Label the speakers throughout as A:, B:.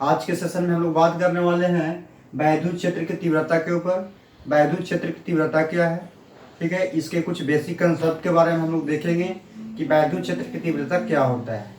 A: आज के सेशन में हम लोग बात करने वाले हैं वैद्युत क्षेत्र की तीव्रता के ऊपर। वैद्युत क्षेत्र की तीव्रता क्या है, ठीक है। इसके कुछ बेसिक कंसेप्ट के बारे में हम लोग देखेंगे कि वैद्युत क्षेत्र की तीव्रता क्या होता है।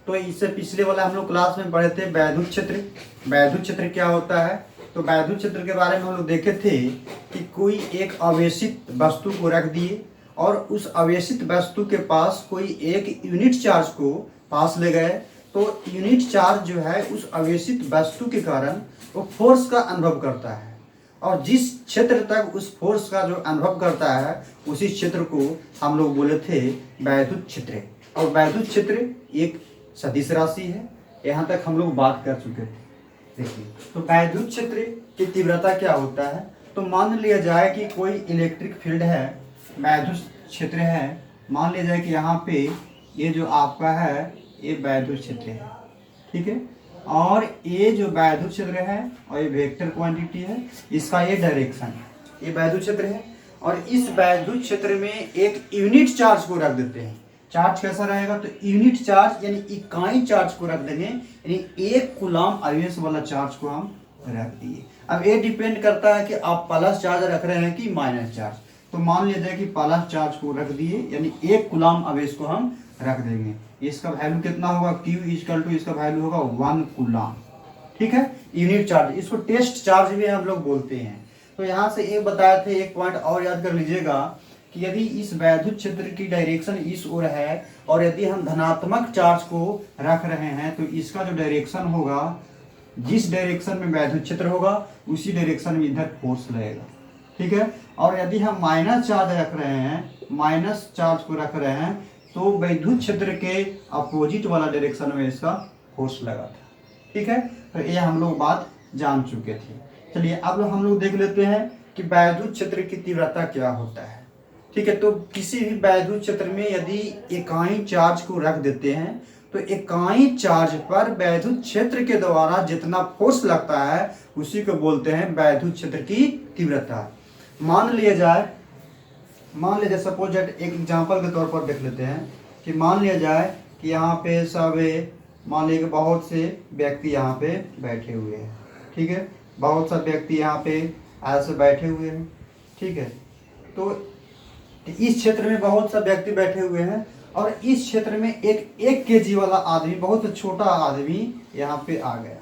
A: तो इससे पिछले वाला हम लोग क्लास में पढ़े थे वैद्युत क्षेत्र। वैद्युत क्षेत्र क्या होता है, तो वैद्युत क्षेत्र के बारे में हम लोग देखे थे कि कोई एक आवेशित वस्तु को रख दिए और उस आवेशित वस्तु के पास कोई एक यूनिट चार्ज को पास ले गए, तो यूनिट चार्ज जो है उस आवेशित वस्तु के कारण वो फोर्स का अनुभव करता है, और जिस क्षेत्र तक उस फोर्स का जो अनुभव करता है उसी क्षेत्र को हम लोग बोले थे वैद्युत क्षेत्र। और वैद्युत क्षेत्र एक सदिश राशि है। यहाँ तक हम लोग बात कर चुके थे। देखिए, तो वैद्युत क्षेत्र की तीव्रता क्या होता है, तो मान लिया जाए कि कोई इलेक्ट्रिक फील्ड है, वैद्युत क्षेत्र है। मान लिया जाए कि यहाँ पे ये जो आपका है ये वैद्युत क्षेत्र है, ठीक है। और ये जो वैद्युत क्षेत्र है और ये वेक्टर क्वांटिटी है, इसका ये डायरेक्शन है, ये वैद्युत क्षेत्र है। और इस वैद्युत क्षेत्र में एक यूनिट चार्ज को रख देते हैं। चार्ज कैसा रहेगा, तो यूनिट चार्ज यानी इकाई चार्ज को रख देंगे, यानी एक कूलम आवेश वाला चार्ज को हम रख दिए। अब ये डिपेंड करता है कि आप प्लस चार्ज रख रहे हैं कि माइनस चार्ज। तो मान लिया जाए कि प्लस चार्ज को रख दिए, यानी एक कूलम आवेश को हम रख देंगे। इसका वैल्यू कितना होगा, Q इक्वल टू इसका वैल्यू होगा 1 कूलम, ठीक है। यूनिट चार्ज, इसको टेस्ट चार्ज भी हम लोग बोलते हैं। तो यहाँ से एक बताए थे, एक पॉइंट और याद कर लीजिएगा कि यदि इस वैद्युत क्षेत्र की डायरेक्शन इस ओर है और यदि हम धनात्मक चार्ज को रख रहे हैं, तो इसका जो डायरेक्शन होगा, जिस डायरेक्शन में वैद्युत क्षेत्र होगा उसी डायरेक्शन में इधर फोर्स लगेगा, ठीक है। और यदि हम माइनस चार्ज रख रहे हैं, माइनस चार्ज को रख रहे हैं, तो वैद्युत क्षेत्र के अपोजिट वाला डायरेक्शन में इसका फोर्स लगा था, ठीक है। तो ये हम लोग बात जान चुके थे। चलिए अब हम लोग देख लेते हैं कि वैद्युत क्षेत्र की तीव्रता क्या होता है, ठीक है। तो किसी भी वैद्युत क्षेत्र में यदि इकाई चार्ज को रख देते हैं, तो इकाई चार्ज पर वैद्युत क्षेत्र के द्वारा जितना फोर्स लगता है उसी को बोलते हैं वैद्युत क्षेत्र की तीव्रता। मान लिया जाए सपोज एक एग्जांपल के तौर पर देख लेते हैं कि मान लिया जाए कि यहाँ पे सब मान लीजिए बहुत से व्यक्ति यहाँ पे बैठे हुए हैं, ठीक है। बहुत सा व्यक्ति यहाँ पे ऐसे बैठे हुए हैं, ठीक है। तो इस क्षेत्र में बहुत सा व्यक्ति बैठे हुए हैं और इस क्षेत्र में एक केजी वाला आदमी, बहुत छोटा आदमी यहाँ पे आ गया,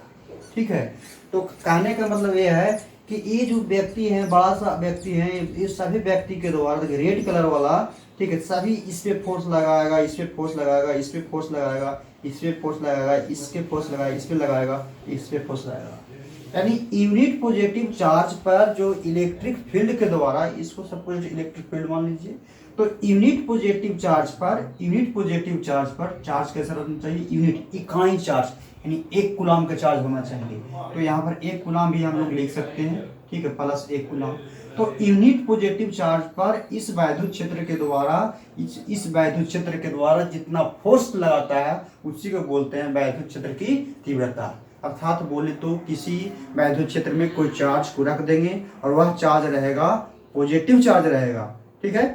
A: ठीक है। तो कहने का मतलब ये है कि ये जो व्यक्ति हैं, बड़ा सा व्यक्ति हैं, ये सभी व्यक्ति के द्वारा रेड कलर वाला, ठीक है, सभी इस पे फोर्स लगाएगा, इस पे फोर्स लगाएगा, इस पे फोर्स लगाएगा, इस पे फोर्स लगाएगा, इसके फोर्स लगाएगा, इस पे लगाएगा, इस पे फोर्स लगाएगा। यानी यूनिट पॉजिटिव चार्ज पर जो इलेक्ट्रिक फील्ड के द्वारा, इसको सब कुछ इलेक्ट्रिक फील्ड मान लीजिए, तो यूनिट पॉजिटिव चार्ज पर चार्ज कैसा रहना चाहिए, यूनिट इकाई चार्ज, यानी एक कूलम का चार्ज होना चाहिए। तो यहाँ पर एक कूलम भी हम लोग लिख सकते हैं, ठीक है, प्लस एक कूलम। तो यूनिट पॉजिटिव चार्ज पर इस वैद्युत क्षेत्र के द्वारा, इस वैद्युत क्षेत्र के द्वारा जितना फोर्स लगाता है उसी को बोलते हैं वैद्युत क्षेत्र की तीव्रता। अर्थात बोले तो किसी वैद्युत क्षेत्र में कोई चार्ज को रख देंगे और वह चार्ज रहेगा पॉजिटिव चार्ज रहेगा, ठीक है।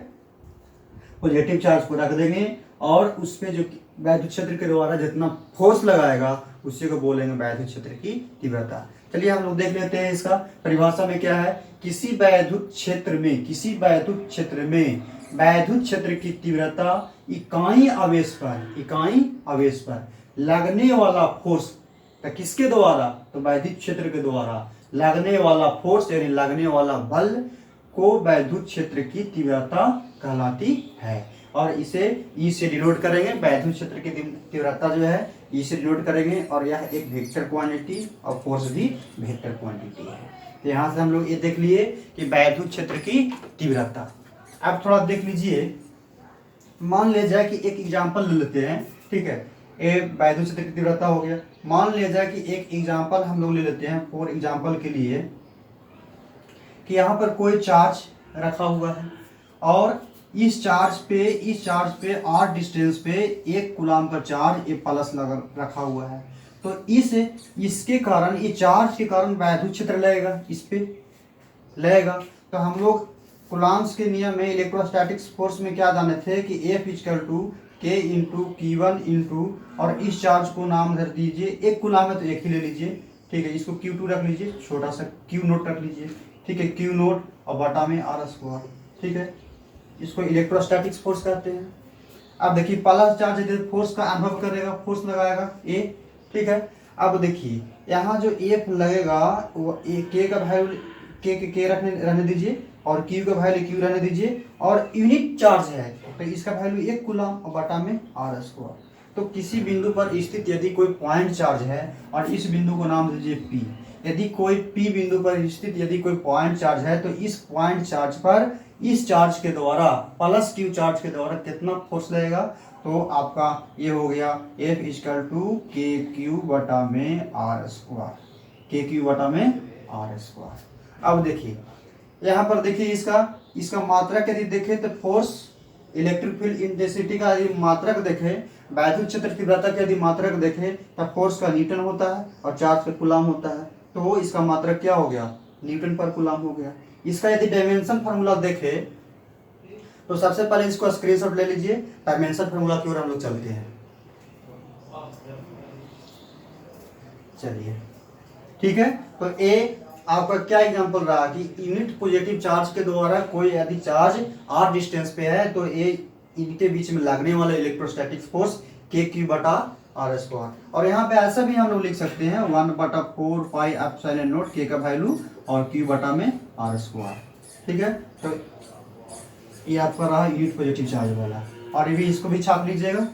A: पॉजिटिव चार्ज को रख देंगे और उस पे जो वैद्युत क्षेत्र के द्वारा जितना फोर्स लगाएगा उसी को बोलेंगे वैद्युत क्षेत्र की तीव्रता। चलिए हम लोग देख लेते हैं इसका परिभाषा में क्या है। किसी वैद्युत क्षेत्र में वैद्युत क्षेत्र की तीव्रता इकाई आवेश पर लगने वाला फोर्स, तो किसके द्वारा, तो वैद्युत क्षेत्र के द्वारा लगने वाला फोर्स यानी लगने वाला बल को वैद्युत क्षेत्र की तीव्रता कहलाती है। और इसे ई से डिनोट करेंगे, वैद्युत क्षेत्र की तीव्रता जो है ई से डिनोट करेंगे, और यह एक वेक्टर क्वांटिटी और फोर्स भी वेक्टर क्वांटिटी है। तो यहाँ से हम लोग ये देख लिए कि वैद्युत क्षेत्र की तीव्रता। अब थोड़ा देख लीजिए, मान लिया जाए कि एक एग्जाम्पल ले लेते हैं, ठीक है। ये वैद्युत क्षेत्र की तीव्रता हो गया। मान लिया जाए कि एक एग्जाम्पल हम लोग ले लेते हैं फॉर एग्जाम्पल के लिए, कि यहाँ पर कोई चार्ज रखा हुआ है और इस चार्ज पे r डिस्टेंस पे एक कूलम का चार्ज ये प्लस लगा रखा हुआ है। तो इसके कारण, ये चार्ज के कारण वैद्युत क्षेत्र लगेगा, इस पे लगेगा। तो हम लोग कूलम्स के नियम में इलेक्ट्रोस्टैटिक्स फोर्स में क्या जाने थे कि F equal to K into Q1 into, और इस चार्ज को नाम धर दीजिए, एक कूलम है तो एक ही ले लीजिए, ठीक है, इसको Q2 रख लीजिए, छोटा सा Q नोट रख लीजिए, ठीक है, Q नोट और बटा में R स्क्वायर, ठीक है। इसको इलेक्ट्रोस्टैटिक्स फोर्स कहते हैं। अब देखिए प्लस चार्ज यदि फोर्स का अनुभव करेगा, फोर्स लगाएगा ए, ठीक है। अब देखिए यहाँ जो एफ लगेगा वो के का वैल्यू के रहने दीजिए और क्यू का वैल्यू क्यू रहने दीजिए, और यूनिट चार्ज है तो इसका वैल्यू 1 कूलम और बटा में R स्क्वायर। तो किसी बिंदु पर स्थित यदि कोई पॉइंट चार्ज है और इस बिंदु को नाम दीजिए P, यदि कोई P बिंदु पर स्थित यदि कोई पॉइंट चार्ज है तो इस पॉइंट चार्ज पर इस चार्ज के द्वारा प्लस क्यू चार्ज के द्वारा कितना फोर्स लगेगा, तो आपका ये हो गया F इक्वल टू के क्यू बटा में R स्क्वायर, के क्यू बटा में R स्क्वायर। अब देखिए यहाँ पर देखिए इसका मात्रक यदि देखें तो फोर्स इलेक्ट्रिक फील्ड इंटेंसिटी का यदि मात्रक देखें, वैद्युत क्षेत्र तीव्रता का यदि मात्रक देखें तब फोर्स का न्यूटन होता है और चार्ज का कूलम होता है, तो इसका मात्रक क्या हो गया, न्यूटन पर कूलम हो गया। इसका यदि डायमेंशन फार्मूला देखें तो सबसे पहले इसको स्क्रीनशॉट ले लीजिए, डायमेंशन फार्मूला की ओर हम लोग चलते हैं। चलिए ठीक है, तो ए आपका क्या एग्जांपल रहा कि यूनिट पॉजिटिव चार्ज के द्वारा कोई यदि चार्ज r डिस्टेंस पे है तो ए इनके बीच में लगने वाला इलेक्ट्रोस्टैटिक फोर्स के क्यू बटा R स्क्वायर। और यहाँ पे ऐसा भी हम लोग लिख सकते हैं 1/4 पाई एप्सिलॉन नॉट के का वैल्यू और क्यू बटा में R स्क्वायर, ठीक है। तो ये आपका रहा यूनिट पॉजिटिव चार्ज वाला, और ये भी इसको भी छाप लीजिएगा।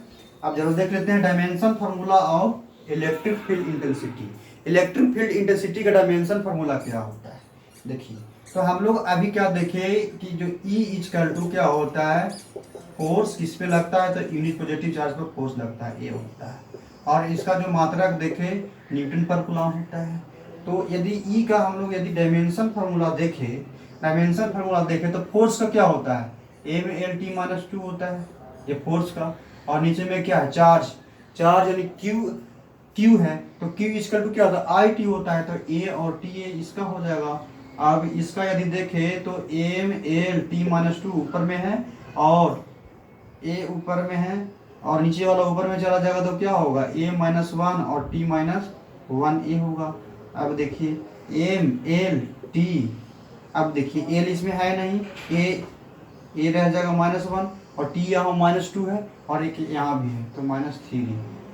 A: अब जरूर देख लेते हैं dimension formula of electric field intensity. Electric field intensity का डायमेंशन फार्मूला क्या होता है, देखिए तो हम लोग अभी क्या देखें कि जो E इक्वल टू क्या होता है, फोर्स किस पे लगता है तो यूनिट पॉजिटिव चार्ज पर फोर्स लगता है, ये होता है। और इसका जो मात्रक देखें न्यूटन पर कूलम होता है। तो यदि E का हम लोग यदि डायमेंशन फार्मूला देखें तो फोर्स का क्या होता है, A में L T माइनस 2 होता है ये फोर्स का, और नीचे में क्या है चार्ज यानी Q है, तो Q इक्वल टू क्या होता है आई टी होता है, तो A और T इसका हो जाएगा। अब इसका यदि देखें तो M L T माइनस 2 ऊपर में है और A ऊपर में है और नीचे वाला ऊपर में चला जाएगा तो क्या होगा A माइनस 1 और T माइनस 1 A होगा। अब देखिए M L T, अब देखिए L इसमें है नहीं, A रह जाएगा -1 और T यहाँ -2 है और एक यहाँ भी है तो -3।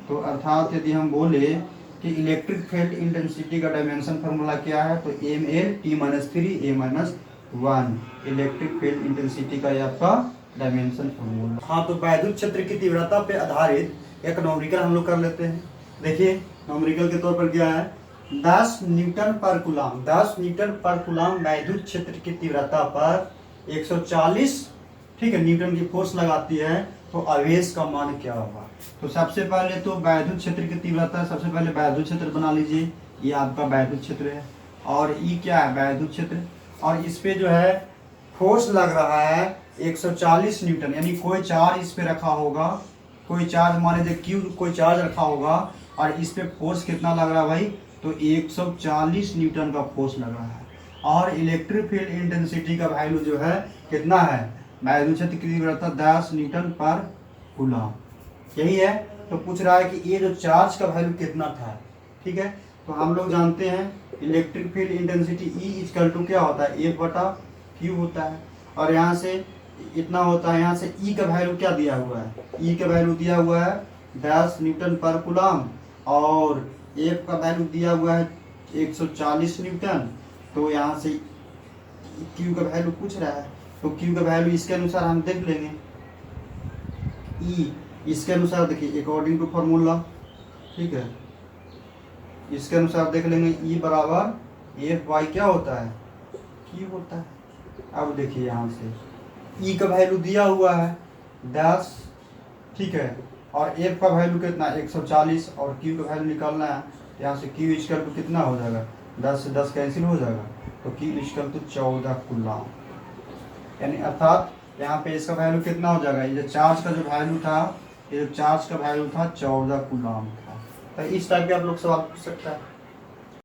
A: तो अर्थात यदि हम बोले कि इलेक्ट्रिक फील्ड इंटेंसिटी का डायमेंशन फार्मूला क्या है तो M L T -3 A-1 electric field intensity का ये आपका डायमेंशन फार्मूला। हाँ, तो वैद्युत क्षेत्र की तीव्रता पे आधारित एक न्यूमेरिकल हम लोग कर लेते हैं। देखिए न्यूमेरिकल के तौर पर क्या है, 10 न्यूटन पर कूलम, 10 न्यूटन पर कूलम वैद्युत क्षेत्र की तीव्रता पर 140 ठीक है न्यूटन की फोर्स लगाती है, तो आवेश का मान क्या होगा। तो सबसे पहले तो वैद्युत क्षेत्र की तीव्रता, सबसे पहले वैद्युत क्षेत्र बना लीजिए, ये आपका वैद्युत क्षेत्र है और ये क्या है वैद्युत क्षेत्र, और इस पे जो है फोर्स लग रहा है 140 न्यूटन, यानी कोई चार्ज इस पे रखा होगा, कोई चार्ज मान लीजिए क्यू कोई चार्ज रखा होगा और इस पे फोर्स कितना लग रहा है भाई, तो 140 न्यूटन का फोर्स लग रहा है। और इलेक्ट्रिक फील्ड इंटेंसिटी का वैल्यू जो है कितना है, वैद्युत क्षेत्र की तीव्रता 10 न्यूटन पर कूलम, यही है। तो पूछ रहा है कि ये जो चार्ज का वैल्यू कितना था, ठीक है। तो हम लोग जानते हैं electric field intensity E equal to क्या होता है F/Q होता है, और यहाँ से इतना होता है, यहाँ से E का वैल्यू क्या दिया हुआ है, E का वैल्यू दिया हुआ है 10 न्यूटन पर कूलम और F का वैल्यू दिया हुआ है 140 न्यूटन। तो यहाँ से Q का वैल्यू पूछ रहा है, तो Q का वैल्यू इसके अनुसार हम देख लेंगे, E इसके अनुसार देखिए अकॉर्डिंग टू फार्मूला, ठीक है, इसके अनुसार देख लेंगे E बराबर F/y क्या होता है, Q होता है। अब देखिए यहाँ से E का वैल्यू दिया हुआ है 10, ठीक है, और F का वैल्यू कितना 140 और Q का वैल्यू निकालना है, यहाँ से Q इक्वल टू कितना हो जाएगा, 10 से 10 कैंसिल हो जाएगा, तो Q इक्वल टू 14 कूलम, यानी अर्थात यहाँ पे इसका वैल्यू कितना हो जाएगा, ये जो चार्ज का जो वैल्यू था, ये जो चार्ज का वैल्यू था 14 कूलम था। तो इस टाइप के आप लोग सवाल पूछ सकता है।